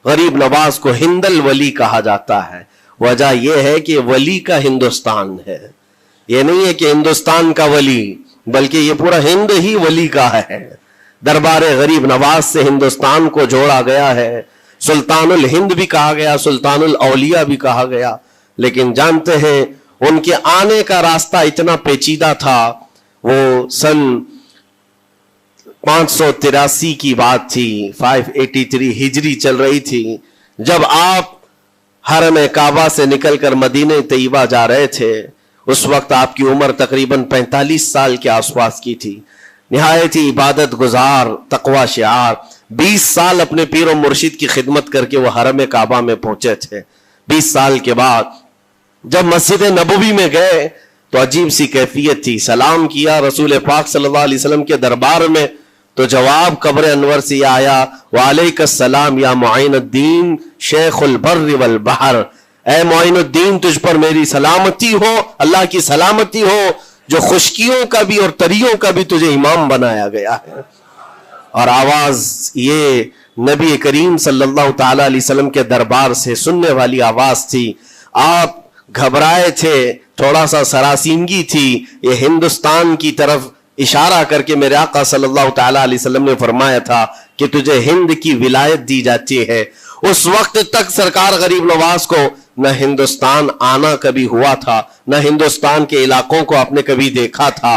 غریب نواز کو ہند الولی کہا جاتا ہے. وجہ یہ ہے کہ ولی کا ہندوستان ہے. یہ نہیں ہے کہ ہندوستان کا ولی، بلکہ یہ پورا ہند ہی ولی کا ہے. دربار غریب نواز سے ہندوستان کو جوڑا گیا ہے. سلطان الہند بھی کہا گیا، سلطان الاولیاء بھی کہا گیا. لیکن جانتے ہیں ان کے آنے کا راستہ اتنا پیچیدہ تھا. وہ سن 583 کی بات تھی، 583 ہجری چل رہی تھی، جب آپ حرم کعبہ سے نکل کر مدینہ طیبہ جا رہے تھے. اس وقت آپ کی عمر تقریباً 45 سال کے آس پاس کی تھی. نہایت ہی عبادت گزار، تقوی شعار. 20 سال اپنے پیر و مرشد کی خدمت کر کے وہ حرم کعبہ میں پہنچے تھے. 20 سال کے بعد جب مسجد نبوی میں گئے تو عجیب سی کیفیت تھی. سلام کیا رسول پاک صلی اللہ علیہ وسلم کے دربار میں تو جواب قبر انور سے آیا، وعلیک السلام یا معین الدین شیخ البر والبحر. اے معین الدین، تجھ پر میری سلامتی ہو، اللہ کی سلامتی ہو، جو خشکیوں کا بھی اور تریوں کا بھی تجھے امام بنایا گیا ہے. اور آواز یہ نبی کریم صلی اللہ تعالی علیہ وسلم کے دربار سے سننے والی آواز تھی. آپ گھبرائے تھے، تھوڑا سا سراسیمگی تھی. یہ ہندوستان کی طرف اشارہ کر کے میرے آقا صلی اللہ تعالی علیہ وسلم نے فرمایا تھا کہ تجھے ہند کی ولایت دی جاتی ہے. اس وقت تک سرکار غریب نواز کو نہ ہندوستان آنا کبھی ہوا تھا، نہ ہندوستان کے علاقوں کو آپ نے کبھی دیکھا تھا،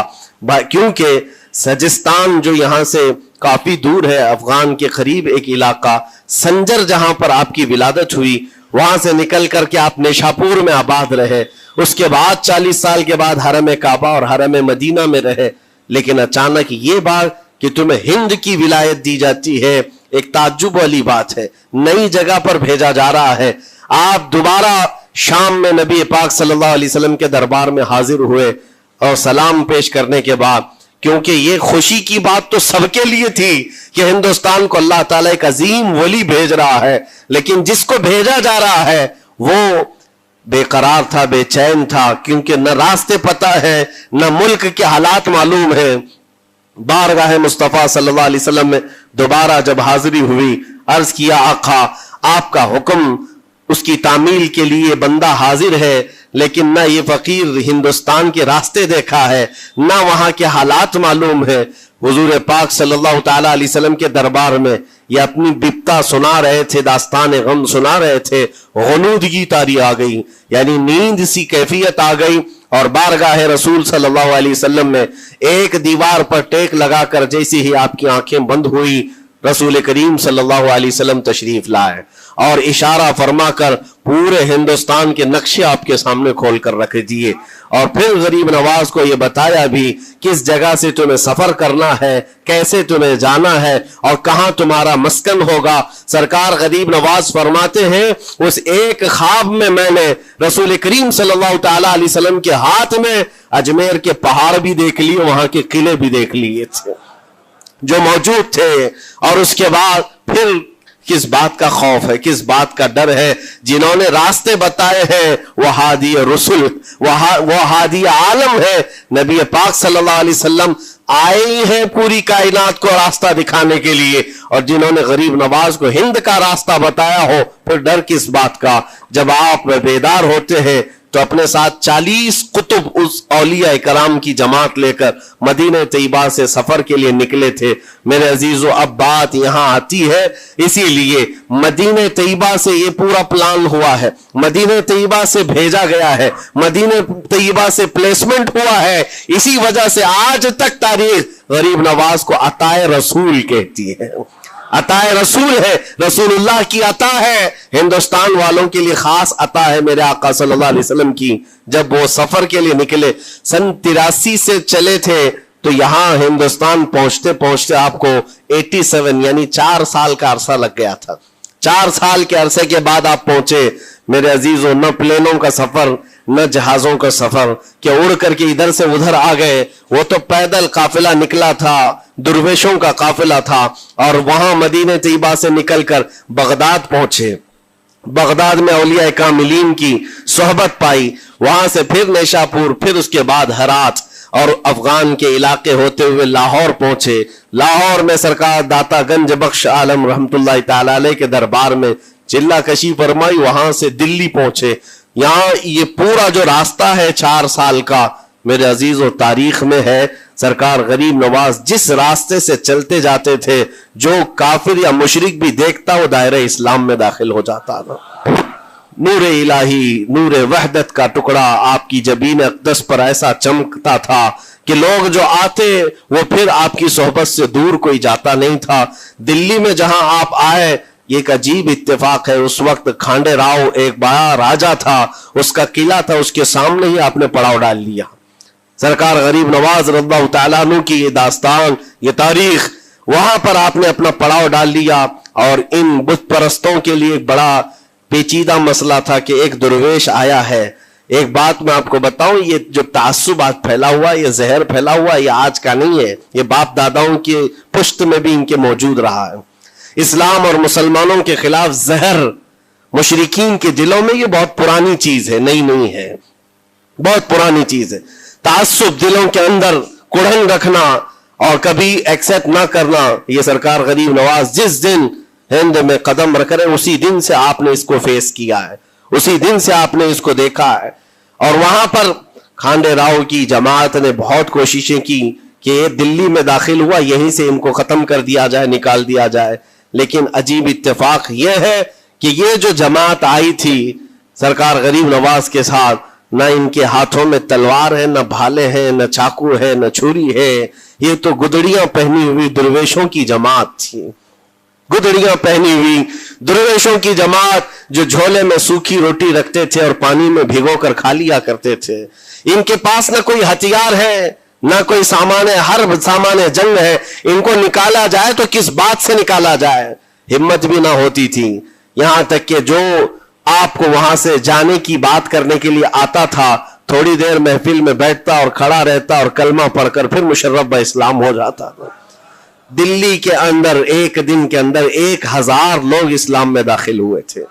کیونکہ سجستان جو یہاں سے کافی دور ہے، افغان کے قریب ایک علاقہ سنجر، جہاں پر آپ کی ولادت ہوئی، وہاں سے نکل کر کے آپ نیشاپور میں آباد رہے. اس کے بعد 40 سال کے بعد حرم کعبہ اور حرم مدینہ میں رہے. لیکن اچانک یہ بات کہ تمہیں ہند کی ولایت دی جاتی ہے، ایک تعجب والی بات ہے. نئی جگہ پر بھیجا جا رہا ہے. آپ دوبارہ شام میں نبی پاک صلی اللہ علیہ وسلم کے دربار میں حاضر ہوئے اور سلام پیش کرنے کے بعد، کیونکہ یہ خوشی کی بات تو سب کے لیے تھی کہ ہندوستان کو اللہ تعالیٰ ایک عظیم ولی بھیج رہا ہے، لیکن جس کو بھیجا جا رہا ہے وہ بے قرار تھا، بے چین تھا، کیونکہ نہ راستے پتہ ہے، نہ ملک کے حالات معلوم ہے. بارگاہ مصطفیٰ صلی اللہ علیہ وسلم میں دوبارہ جب حاضری ہوئی، عرض کیا آقا آپ کا حکم، اس کی تعمیل کے لیے بندہ حاضر ہے، لیکن نہ یہ فقیر ہندوستان کے راستے دیکھا ہے، نہ وہاں کے حالات معلوم ہے. حضور پاک صلی اللہ تعالی علیہ وسلم کے دربار میں یہ اپنی بپتا سنا رہے تھے، داستان غم سنا رہے تھے. غنودگی طاری آ گئی، یعنی نیند سی کیفیت آ گئی، اور بارگاہ رسول صلی اللہ علیہ وسلم میں ایک دیوار پر ٹیک لگا کر جیسی ہی آپ کی آنکھیں بند ہوئی، رسول کریم صلی اللہ علیہ وسلم تشریف لائے اور اشارہ فرما کر پورے ہندوستان کے نقشے آپ کے سامنے کھول کر رکھ دیے. اور پھر غریب نواز کو یہ بتایا بھی کس جگہ سے تمہیں سفر کرنا ہے، کیسے تمہیں جانا ہے اور کہاں تمہارا مسکن ہوگا. سرکار غریب نواز فرماتے ہیں اس ایک خواب میں میں نے رسول کریم صلی اللہ تعالی علیہ وسلم کے ہاتھ میں اجمیر کے پہاڑ بھی دیکھ لیے، وہاں کے قلعے بھی دیکھ لیے تھے جو موجود تھے. اور اس کے بعد پھر کس بات کا خوف ہے، کس بات کا ڈر ہے؟ جنہوں نے راستے بتائے ہیں وہ ہادی رسول، وہ ہادی عالم ہے. نبی پاک صلی اللہ علیہ وسلم آئے ہیں پوری کائنات کو راستہ دکھانے کے لیے، اور جنہوں نے غریب نواز کو ہند کا راستہ بتایا ہو، پھر ڈر کس بات کا؟ جب آپ بیدار ہوتے ہیں تو اپنے ساتھ 40 قطب اس اولیاء کرام کی جماعت لے کر مدینہ طیبہ سے سفر کے لیے نکلے تھے. میرے عزیزو، اب بات یہاں آتی ہے، اسی لیے مدینہ طیبہ سے یہ پورا پلان ہوا ہے، مدینہ طیبہ سے بھیجا گیا ہے، مدینہ طیبہ سے پلیسمنٹ ہوا ہے. اسی وجہ سے آج تک تاریخ غریب نواز کو عطائے رسول کہتی ہے. عطائے رسول ہے، رسول اللہ کی عطا ہے، ہندوستان والوں کے لیے خاص عطا ہے میرے آقا صلی اللہ علیہ وسلم کی. جب وہ سفر کے لیے نکلے، سن 83 سے چلے تھے، تو یہاں ہندوستان پہنچتے پہنچتے آپ کو 87 یعنی 4 سال کا عرصہ لگ گیا تھا. 4 سال کے عرصے کے بعد آپ پہنچے. میرے عزیزوں، نہ پلینوں کا سفر، نہ جہازوں کا سفر کہ اڑ کر کے ادھر سے ادھر آ گئے. وہ تو پیدل قافلہ نکلا تھا، درویشوں کا قافلہ تھا، اور وہاں مدینہ طیبہ سے نکل کر بغداد پہنچے. بغداد میں اولیاء کاملین کی صحبت پائی، وہاں سے پھر نیشاپور، پھر اس کے بعد ہرات، اور افغان کے علاقے ہوتے ہوئے لاہور پہنچے. لاہور میں سرکار داتا گنج بخش عالم رحمت اللہ تعالی علیہ کے دربار میں چلہ کشی فرمائی. وہاں سے دلی پہنچے. یہاں یہ پورا جو راستہ ہے 4 سال کا میرے عزیز و تاریخ میں ہے. سرکار غریب نواز جس راستے سے چلتے جاتے تھے جو کافر یا مشرک بھی دیکھتا وہ دائرہ اسلام میں داخل ہو جاتا تھا. نور الہی، نور وحدت کا ٹکڑا آپ کی جبین اقدس پر ایسا چمکتا تھا کہ لوگ جو آتے وہ پھر آپ کی صحبت سے دور کوئی جاتا نہیں تھا. دلی میں جہاں آپ آئے یہ ایک عجیب اتفاق ہے. اس وقت کھانڈے راؤ ایک بڑا راجا تھا، اس کا قلعہ تھا، اس کے سامنے ہی آپ نے پڑاؤ ڈال لیا. سرکار غریب نواز رضی اللہ تعالیٰ عنہ کی یہ داستان، یہ تاریخ، وہاں پر آپ نے اپنا پڑاؤ ڈال لیا. اور ان بت پرستوں کے لیے ایک بڑا پیچیدہ مسئلہ تھا کہ ایک درویش آیا ہے. ایک بات میں آپ کو بتاؤں، یہ جو تعصب آج پھیلا ہوا، یہ زہر پھیلا ہوا، یہ آج کا نہیں ہے، یہ باپ داداؤں کی پشت میں بھی ان کے موجود رہا ہے. اسلام اور مسلمانوں کے خلاف زہر مشرکین کے دلوں میں یہ بہت پرانی چیز ہے، نئی نہیں ہے، بہت پرانی چیز ہے. تعصب دلوں کے اندر کڑھن رکھنا اور کبھی ایکسپٹ نہ کرنا، یہ سرکار غریب نواز جس دن ہند میں قدم رکھ رہے اسی دن سے آپ نے اس کو فیس کیا ہے، اسی دن سے آپ نے اس کو دیکھا ہے. اور وہاں پر کھانڈے راؤ کی جماعت نے بہت کوششیں کی کہ یہ دلی میں داخل ہوا، یہیں سے ان کو ختم کر دیا جائے، نکال دیا جائے. لیکن عجیب اتفاق یہ ہے کہ یہ جو جماعت آئی تھی سرکار غریب نواز کے ساتھ، نہ ان کے ہاتھوں میں تلوار ہے، نہ بھالے ہیں، نہ چاقو ہے، نہ چھری ہے. یہ تو گدڑیاں پہنی ہوئی درویشوں کی جماعت تھی، گدڑیاں پہنی ہوئی درویشوں کی جماعت جو جھولے میں سوکھی روٹی رکھتے تھے اور پانی میں بھگو کر کھا لیا کرتے تھے. ان کے پاس نہ کوئی ہتھیار ہے، نہ کوئی سامان ہے، ہر سامان جنگ ہے. ان کو نکالا جائے تو کس بات سے نکالا جائے، ہمت بھی نہ ہوتی تھی. یہاں تک کہ جو آپ کو وہاں سے جانے کی بات کرنے کے لیے آتا تھا تھوڑی دیر محفل میں بیٹھتا اور کھڑا رہتا اور کلمہ پڑھ کر پھر مشرف اسلام ہو جاتا. دلی کے اندر ایک دن کے اندر 1000 لوگ اسلام میں داخل ہوئے تھے.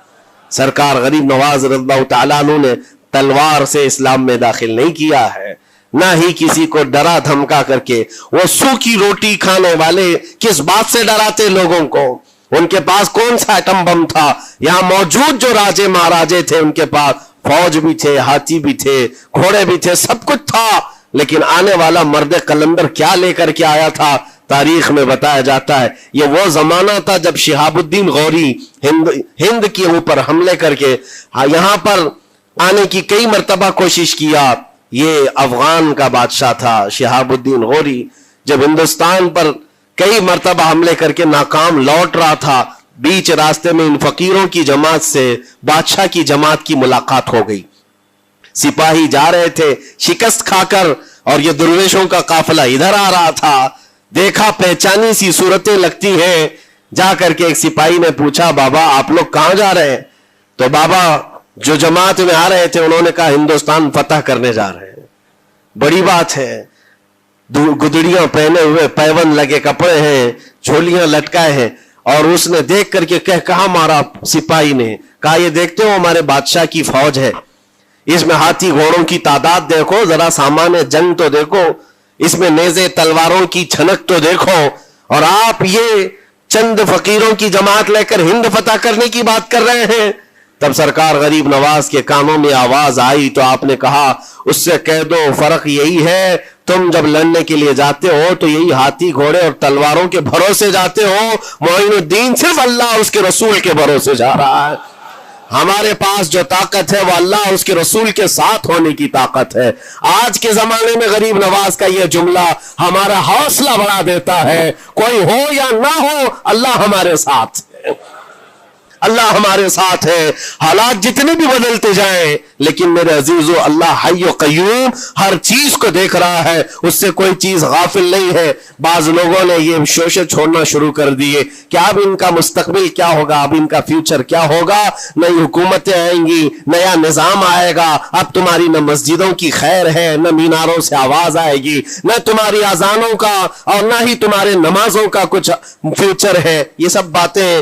سرکار غریب نواز رضی اللہ تعالیٰ عنہ نے تلوار سے اسلام میں داخل نہیں کیا ہے، نہ ہی کسی کو ڈرا دھمکا کر کے. وہ سوکھی روٹی کھانے والے کس بات سے ڈراتے لوگوں کو؟ ان کے پاس کون سا ایٹم بم تھا؟ یہاں موجود جو راجے مہاراجے تھے ان کے پاس فوج بھی تھے، ہاتھی بھی تھے، گھوڑے بھی تھے، سب کچھ تھا. لیکن آنے والا مرد قلندر کیا لے کر کے آیا تھا؟ تاریخ میں بتایا جاتا ہے یہ وہ زمانہ تھا جب شہاب الدین غوری ہند کے اوپر حملے کر کے یہاں پر آنے کی کئی مرتبہ کوشش کیا. یہ افغان کا بادشاہ تھا شہاب الدین غوری، جب ہندوستان پر کئی مرتبہ حملے کر کے ناکام لوٹ رہا تھا، بیچ راستے میں ان فقیروں کی جماعت سے بادشاہ کی جماعت کی ملاقات ہو گئی. سپاہی جا رہے تھے شکست کھا کر اور یہ درویشوں کا قافلہ ادھر آ رہا تھا. دیکھا پہچانی سی صورتیں لگتی ہیں. جا کر کے ایک سپاہی نے پوچھا بابا آپ لوگ کہاں جا رہے ہیں؟ تو بابا جو جماعت میں آ رہے تھے انہوں نے کہا ہندوستان فتح کرنے جا رہے ہیں. بڑی بات ہے، گدڑیاں پہنے ہوئے، پیون لگے کپڑے ہیں، جھولیاں لٹکائے ہیں. اور اس نے دیکھ کر کے کہا مارا سپاہی نے کہا یہ دیکھتے ہو ہمارے بادشاہ کی فوج ہے، اس میں ہاتھی گھوڑوں کی تعداد دیکھو، ذرا سامان جنگ تو دیکھو، اس میں نیزے تلواروں کی چھنک تو دیکھو، اور آپ یہ چند فقیروں کی جماعت لے کر ہند فتح کرنے کی بات کر رہے ہیں. تب سرکار غریب نواز کے کانوں میں آواز آئی تو آپ نے کہا اس سے کہہ دو فرق یہی ہے، تم جب لڑنے کے لیے جاتے ہو تو یہی ہاتھی گھوڑے اور تلواروں کے بھروسے جاتے ہو، معین الدین صرف اللہ اور اس کے رسول کے بھروسے جا رہا ہے. ہمارے پاس جو طاقت ہے وہ اللہ اور اس کے رسول کے ساتھ ہونے کی طاقت ہے. آج کے زمانے میں غریب نواز کا یہ جملہ ہمارا حوصلہ بڑھا دیتا ہے. کوئی ہو یا نہ ہو اللہ ہمارے ساتھ ہے، اللہ ہمارے ساتھ ہے. حالات جتنے بھی بدلتے جائیں لیکن میرے عزیزو اللہ حی و قیوم ہر چیز کو دیکھ رہا ہے، اس سے کوئی چیز غافل نہیں ہے. بعض لوگوں نے یہ شوشے چھوڑنا شروع کر دیے کہ اب ان کا مستقبل کیا ہوگا، اب ان کا فیوچر کیا ہوگا، نئی حکومتیں آئیں گی، نیا نظام آئے گا، اب تمہاری نہ مسجدوں کی خیر ہے، نہ میناروں سے آواز آئے گی، نہ تمہاری اذانوں کا اور نہ ہی تمہارے نمازوں کا کچھ فیوچر ہے. یہ سب باتیں